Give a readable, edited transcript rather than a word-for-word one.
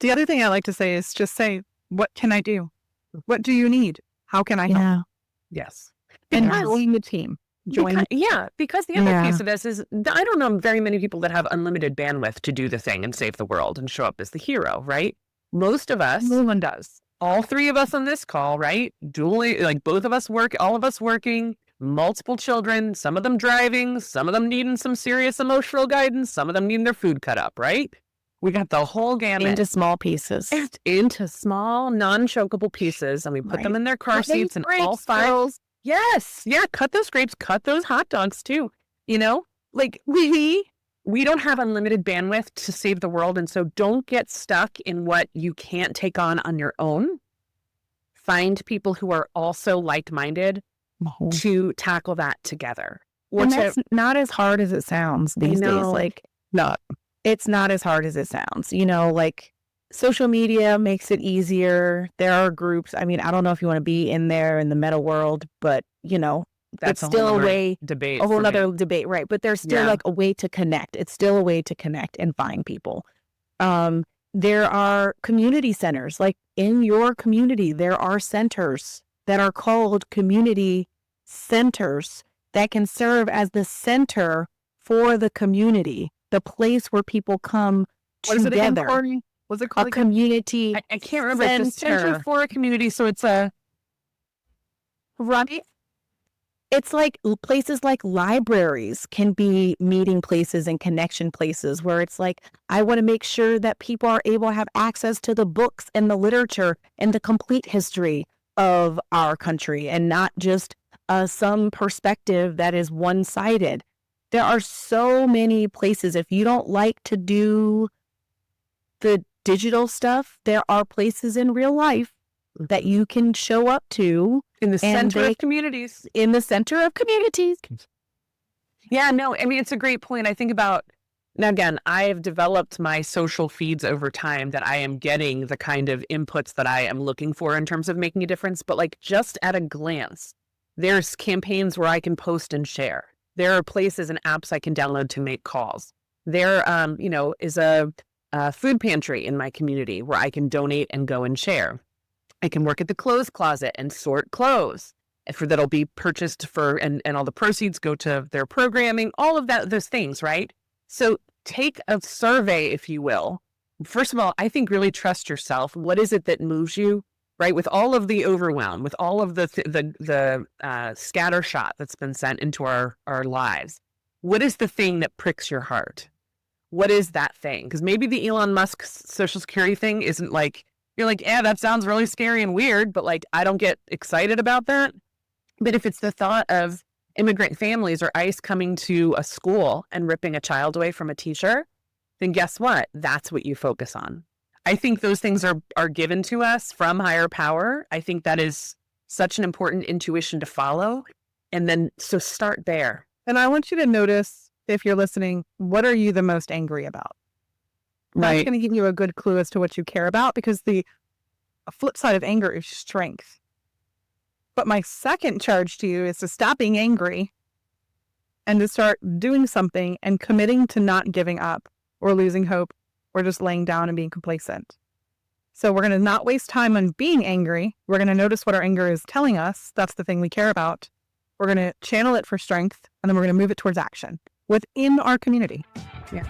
The other thing I like to say is just say, what can I do? What do you need? How can I help? Yes. And join the team. Because the other piece of this is, I don't know very many people that have unlimited bandwidth to do the thing and save the world and show up as the hero, right? Most of us. No one does. All three of us on this call, right? Dually, like both of us work, all of us working, multiple children, some of them driving, some of them needing some serious emotional guidance, some of them needing their food cut up, right? We got the whole gamut. Into small pieces. Into small, non-chokeable pieces, and we put them in their car seats and all five. Yes. Yeah. Cut those grapes, cut those hot dogs too. You know, like we don't have unlimited bandwidth to save the world. And so don't get stuck in what you can't take on your own. Find people who are also like-minded to tackle that together. And that's not as hard as it sounds these days. Like, it's not as hard as it sounds. You know, like social media makes it easier. There are groups. I mean, I don't know if you want to be in there in the meta world, but you know, that's it's still a way debate. A whole other debate, right? But there's still like a way to connect. It's still a way to connect and find people. There are community centers. Like in your community, there are centers that are called community centers that can serve as the center for the community, the place where people come together. Was it called a community? I can't remember. It's a center for a community, so it's a right. It's like places like libraries can be meeting places and connection places where it's like, I want to make sure that people are able to have access to the books and the literature and the complete history of our country and not just some perspective that is one-sided. There are so many places. If you don't like to do the digital stuff, there are places in real life that you can show up to in the center of communities. In the center of communities. Yeah, no, I mean, it's a great point. I think about, now again, I have developed my social feeds over time that I am getting the kind of inputs that I am looking for in terms of making a difference. But like just at a glance, there's campaigns where I can post and share. There are places and apps I can download to make calls. There, is a food pantry in my community where I can donate and go and share. I can work at the clothes closet and sort clothes that'll be purchased and all the proceeds go to their programming, all of those things, right? So take a survey, if you will. First of all, I think really trust yourself. What is it that moves you, right? With all of the overwhelm, with all of the scattershot that's been sent into our lives, what is the thing that pricks your heart? What is that thing? Because maybe the Elon Musk Social Security thing isn't like, you're like, yeah, that sounds really scary and weird, but like, I don't get excited about that. But if it's the thought of immigrant families or ICE coming to a school and ripping a child away from a teacher, then guess what? That's what you focus on. I think those things are given to us from higher power. I think that is such an important intuition to follow. And then, so start there. And I want you to notice, if you're listening, what are you the most angry about? That's going to give you a good clue as to what you care about, because the flip side of anger is strength. But my second charge to you is to stop being angry and to start doing something and committing to not giving up or losing hope or just laying down and being complacent. So we're going to not waste time on being angry. We're going to notice what our anger is telling us. That's the thing we care about. We're going to channel it for strength, and then we're going to move it towards action within our community. Yeah.